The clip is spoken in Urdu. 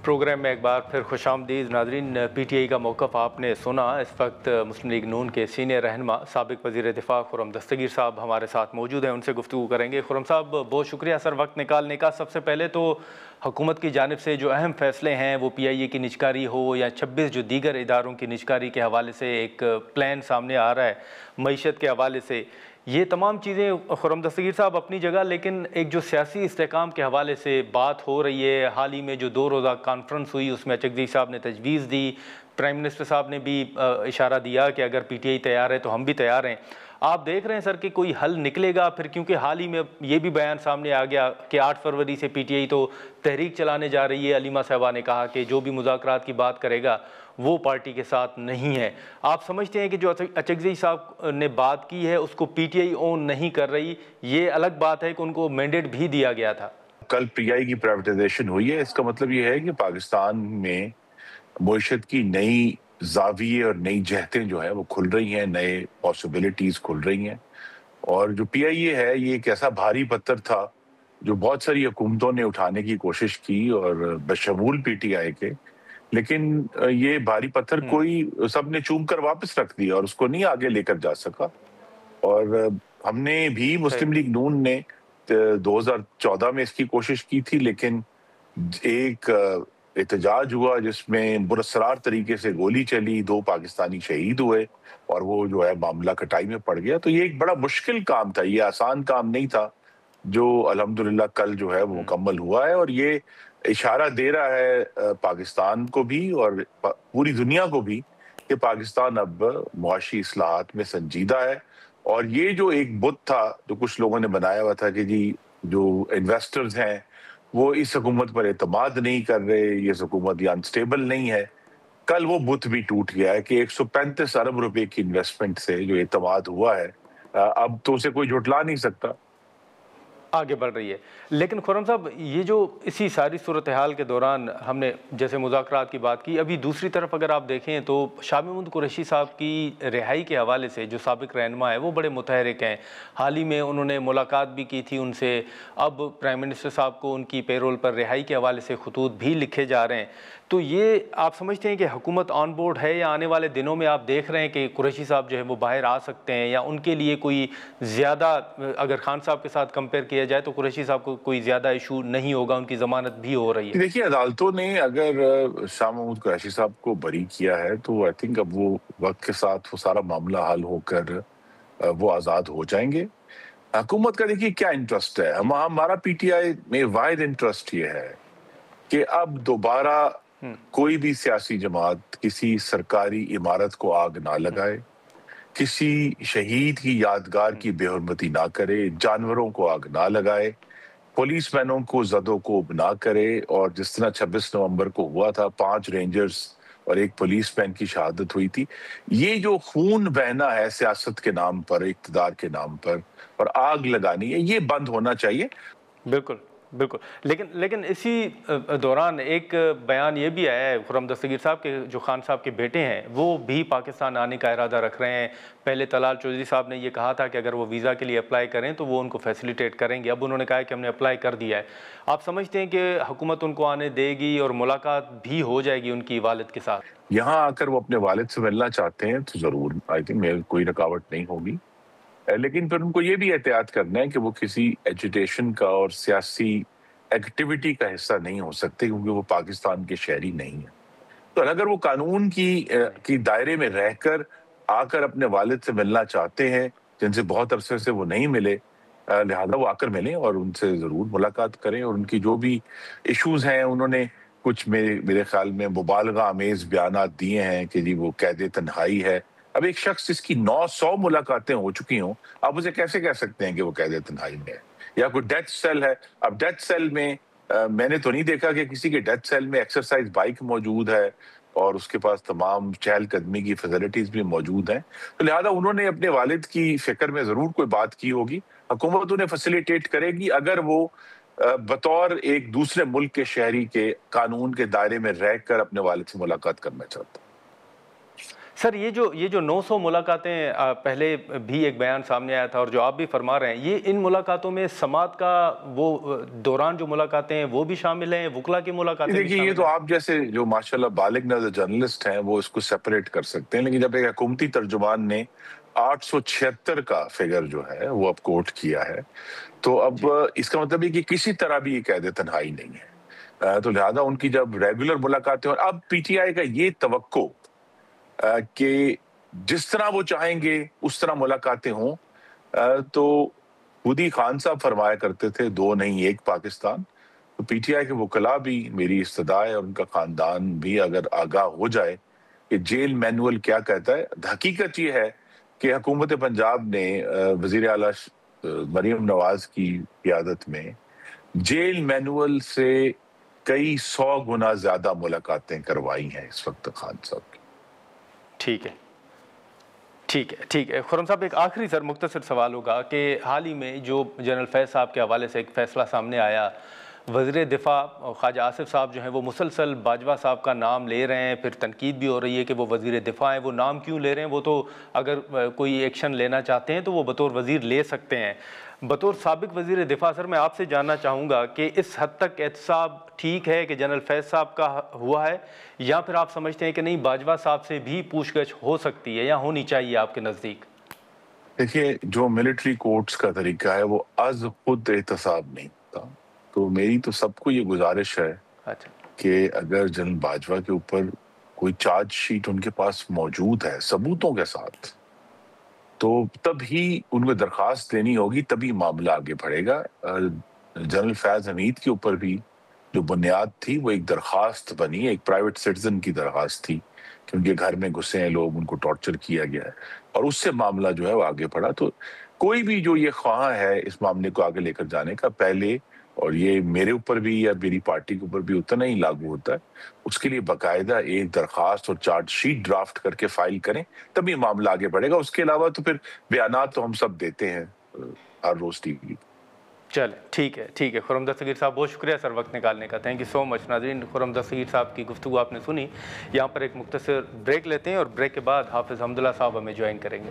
پروگرام میں ایک بار پھر خوش آمدید ناظرین۔ پی ٹی آئی کا موقف آپ نے سنا۔ اس وقت مسلم لیگ نون کے سینئر رہنما سابق وزیر دفاع خرم دستگیر صاحب ہمارے ساتھ موجود ہیں، ان سے گفتگو کریں گے۔ خرم صاحب بہت شکریہ سر وقت نکالنے کا۔ سب سے پہلے تو حکومت کی جانب سے جو اہم فیصلے ہیں وہ پی آئی اے کی نجکاری ہو یا 26 جو دیگر اداروں کی نجکاری کے حوالے سے ایک پلان سامنے آ رہا ہے معیشت کے حوالے سے، یہ تمام چیزیں خرم دستگیر صاحب اپنی جگہ، لیکن ایک جو سیاسی استحکام کے حوالے سے بات ہو رہی ہے، حال ہی میں جو 2 روزہ کانفرنس ہوئی اس میں اچکزئی صاحب نے تجویز دی، پرائم منسٹر صاحب نے بھی اشارہ دیا کہ اگر پی ٹی آئی تیار ہے تو ہم بھی تیار ہیں۔ آپ دیکھ رہے ہیں سر کہ کوئی حل نکلے گا پھر؟ کیونکہ حال ہی میں یہ بھی بیان سامنے آ گیا کہ 8 فروری سے پی ٹی آئی تو تحریک چلانے جا رہی ہے۔ علیمہ صاحبہ نے کہا کہ جو بھی مذاکرات کی بات کرے گا وہ پارٹی کے ساتھ نہیں ہے۔ آپ سمجھتے ہیں کہ جو اچکزئی صاحب نے بات کی ہے اس کو پی ٹی آئی اون نہیں کر رہی؟ یہ الگ بات ہے کہ ان کو مینڈیٹ بھی دیا گیا تھا۔ کل پی آئی کی پرائیویٹائزیشن ہوئی ہے، اس کا مطلب یہ ہے کہ پاکستان میں معیشت کی نئی زاویے اور نئی جہتیں جو ہیں وہ کھل رہی ہیں، نئے پاسبلٹیز کھل رہی ہیں۔ اور جو پی آئی اے ہے یہ ایک ایسا بھاری پتھر تھا جو بہت ساری حکومتوں نے اٹھانے کی کوشش کی اور بشمول پی ٹی آئی کے، لیکن یہ بھاری پتھر کوئی سب نے چوم کر واپس رکھ دیا اور اس کو نہیں آگے لے کر جا سکا۔ اور ہم نے بھی مسلم لیگ نون نے 2014 میں اس کی کوشش کی تھی، لیکن ایک احتجاج ہوا جس میں براسرار طریقے سے گولی چلی، 2 پاکستانی شہید ہوئے اور وہ جو ہے معاملہ کٹائی میں پڑ گیا۔ تو یہ ایک بڑا مشکل کام تھا، یہ آسان کام نہیں تھا جو الحمدللہ کل جو ہے وہ مکمل ہوا ہے، اور یہ اشارہ دے رہا ہے پاکستان کو بھی اور پوری دنیا کو بھی کہ پاکستان اب معاشی اصلاحات میں سنجیدہ ہے۔ اور یہ جو ایک بت تھا جو کچھ لوگوں نے بنایا ہوا تھا کہ جی جو انویسٹرز ہیں وہ اس حکومت پر اعتماد نہیں کر رہے، یہ حکومت یہ انسٹیبل نہیں ہے، کل وہ بت بھی ٹوٹ گیا ہے کہ 135 ارب روپے کی انویسٹمنٹ سے جو اعتماد ہوا ہے اب تو اسے کوئی جھٹلا نہیں سکتا۔ آگے بڑھ رہی ہے۔ لیکن خرم صاحب یہ جو اسی ساری صورتحال کے دوران ہم نے جیسے مذاکرات کی بات کی، ابھی دوسری طرف اگر آپ دیکھیں تو شاہ محمود قریشی صاحب کی رہائی کے حوالے سے جو سابق رہنما ہے وہ بڑے متحرک ہیں۔ حال ہی میں انہوں نے ملاقات بھی کی تھی ان سے، اب پرائم منسٹر صاحب کو ان کی پیرول پر رہائی کے حوالے سے خطوط بھی لکھے جا رہے ہیں۔ تو یہ آپ سمجھتے ہیں کہ حکومت آن بورڈ ہے یا آنے والے دنوں میں آپ دیکھ رہے ہیں کہ قریشی صاحب جو ہے وہ باہر آ سکتے ہیں، یا ان کے لیے کوئی زیادہ، اگر خان صاحب کے ساتھ کمپیئر کیا جائے تو قریشی صاحب کو کوئی زیادہ ایشو نہیں ہوگا، ان کی ضمانت بھی ہو رہی ہے؟ دیکھیے عدالتوں نے اگر شاہ محمود قریشی صاحب کو بری کیا ہے تو آئی تھنک اب وہ وقت کے ساتھ وہ سارا معاملہ حل ہو کر وہ آزاد ہو جائیں گے۔ حکومت کا دیکھیے کیا انٹرسٹ ہے، ہمارا پی ٹی آئی میں واحد انٹرسٹ یہ ہے کہ اب دوبارہ کوئی بھی سیاسی جماعت کسی سرکاری عمارت کو آگ نہ لگائے، کسی شہید کی یادگار کی بے حرمتی نہ کرے، جانوروں کو آگ نہ لگائے، پولیس مینوں کو زدوں کو نہ کرے، اور جس طرح 26 نومبر کو ہوا تھا 5 رینجرز اور 1 پولیس مین کی شہادت ہوئی تھی، یہ جو خون بہنا ہے سیاست کے نام پر، اقتدار کے نام پر، اور آگ لگانی ہے، یہ بند ہونا چاہیے۔ بالکل بالکل۔ لیکن اسی دوران ایک بیان یہ بھی آیا ہے خرم دستگیر صاحب کے جو خان صاحب کے بیٹے ہیں وہ بھی پاکستان آنے کا ارادہ رکھ رہے ہیں۔ پہلے طلال چودھری صاحب نے یہ کہا تھا کہ اگر وہ ویزا کے لیے اپلائی کریں تو وہ ان کو فیسیلیٹیٹ کریں گے، اب انہوں نے کہا ہے کہ ہم نے اپلائی کر دیا ہے۔ آپ سمجھتے ہیں کہ حکومت ان کو آنے دے گی اور ملاقات بھی ہو جائے گی ان کی والد کے ساتھ؟ یہاں آ کر وہ اپنے والد سے ملنا چاہتے ہیں تو ضرور، آئی تھنک کوئی رکاوٹ نہیں ہوگی، لیکن پھر ان کو یہ بھی احتیاط کرنا ہے کہ وہ کسی ایجوٹیشن کا اور سیاسی ایکٹیویٹی کا حصہ نہیں ہو سکتے کیونکہ وہ پاکستان کے شہری نہیں ہیں۔ تو اگر وہ قانون کی دائرے میں رہ کر آ کر اپنے والد سے ملنا چاہتے ہیں جن سے بہت عرصے سے وہ نہیں ملے، لہذا وہ آ کر ملیں اور ان سے ضرور ملاقات کریں، اور ان کی جو بھی ایشوز ہیں انہوں نے کچھ میرے خیال میں مبالغہ آمیز بیانات دیے ہیں کہ جی وہ قید تنہائی ہے۔ اب ایک شخص جس کی 900 ملاقاتیں ہو چکی ہوں، آپ اسے کیسے کہہ سکتے ہیں کہ وہ قید تنہائی میں ہے؟ یا کوئی ڈیتھ سیل ہے، اب ڈیتھ سیل میں میں نے تو نہیں دیکھا کہ کسی کے ڈیتھ سیل میں ایکسرسائز بائک موجود ہے اور اس کے پاس تمام چہل قدمی کی فیسلٹیز بھی موجود ہیں، تو لہذا انہوں نے اپنے والد کی فکر میں ضرور کوئی بات کی ہوگی، حکومت انہیں فیسیلیٹیٹ کرے گی اگر وہ بطور ایک دوسرے ملک کے شہری کے قانون کے دائرے میں رہ کر اپنے والد سے ملاقات کرنا چاہتا ہے۔ سر یہ جو 900 ملاقاتیں پہلے بھی ایک بیان سامنے آیا تھا اور جو آپ بھی فرما رہے ہیں، یہ ان ملاقاتوں میں سماعت کا وہ دوران جو ملاقاتیں ہیں وہ بھی شامل ہیں، وکلا کی ملاقاتیں بھی دیکھیے یہ شامل تو ہیں؟ آپ جیسے جو ماشاءاللہ بالغ نظر جرنلسٹ ہیں وہ اس کو سیپریٹ کر سکتے ہیں، لیکن جب ایک حکومتی ترجمان نے 876 کا فگر جو ہے وہ اب کوٹ کیا ہے تو اب اس کا مطلب ہے کہ کسی طرح بھی یہ قید تنہائی نہیں ہے، تو لہذا ان کی جب ریگولر ملاقاتیں، اور اب پی ٹی آئی کا یہ توقع کہ جس طرح وہ چاہیں گے اس طرح ملاقاتیں ہوں، تو خود ہی خان صاحب فرمایا کرتے تھے 2 نہیں 1 پاکستان، تو پی ٹی آئی کے وکلاء بھی، میری استدعا ہے اور ان کا خاندان بھی اگر آگاہ ہو جائے کہ جیل مینول کیا کہتا ہے۔ حقیقت یہ ہے کہ حکومت پنجاب نے وزیر اعلیٰ مریم نواز کی قیادت میں جیل مینول سے کئی 100 گنا زیادہ ملاقاتیں کروائی ہیں اس وقت خان صاحب کی۔ ٹھیک ہے خرم صاحب، ایک آخری سر مختصر سوال ہوگا کہ حال ہی میں جو جنرل فیض صاحب کے حوالے سے ایک فیصلہ سامنے آیا، وزیر دفاع خواجہ آصف صاحب جو ہیں وہ مسلسل باجوہ صاحب کا نام لے رہے ہیں، پھر تنقید بھی ہو رہی ہے کہ وہ وزیر دفاع ہیں، وہ نام کیوں لے رہے ہیں؟ وہ تو اگر کوئی ایکشن لینا چاہتے ہیں تو وہ بطور وزیر لے سکتے ہیں۔ بطور سابق وزیر دفاع سر میں آپ سے جاننا چاہوں گا کہ اس حد تک احتساب ٹھیک ہے کہ جنرل فیض صاحب کا ہوا ہے، یا پھر آپ سمجھتے ہیں کہ نہیں باجوہ صاحب سے بھی پوچھ گچھ ہو سکتی ہے یا ہونی چاہیے آپ کے نزدیک؟ دیکھیے جو ملٹری کورٹس کا طریقہ ہے وہ از خود احتساب نہیں ہوتا، تو میری تو سب کو یہ گزارش ہے کہ اگر جنرل باجوہ کے اوپر کوئی چارج شیٹ ان کے پاس موجود ہے ثبوتوں کے ساتھ، تو تب ہی ان کو درخواست دینی ہوگی، تبھی معاملہ آگے بڑھے گا۔ جنرل فیض حمید کے اوپر بھی جو بنیاد تھی وہ ایک درخواست بنی، ایک پرائیویٹ سٹیزن کی درخواست تھی کہ ان کے گھر میں گھسے ہیں لوگ، ان کو ٹارچر کیا گیا ہے، اور اس سے معاملہ جو ہے وہ آگے بڑھا۔ تو کوئی بھی جو یہ خواہاں ہے اس معاملے کو آگے لے کر جانے کا، پہلے، اور یہ میرے اوپر بھی یا میری پارٹی کے اوپر بھی اتنا ہی لاگو ہوتا ہے، اس کے لیے باقاعدہ ایک درخواست اور چارج شیٹ ڈرافٹ کر کے فائل کریں، تبھی معاملہ آگے بڑھے گا۔ اس کے علاوہ تو پھر بیانات تو ہم سب دیتے ہیں ہر روز ٹی وی۔ چلیں ٹھیک ہے خرم دستگیر صاحب، بہت شکریہ سر وقت نکالنے کا، تھینک یو سو مچ۔ ناظرین، خرم دستگیر صاحب کی گفتگو آپ نے سنی، یہاں پر ایک مختصر بریک لیتے ہیں اور بریک کے بعد حافظ حمداللہ صاحب ہمیں جوائن کریں گے۔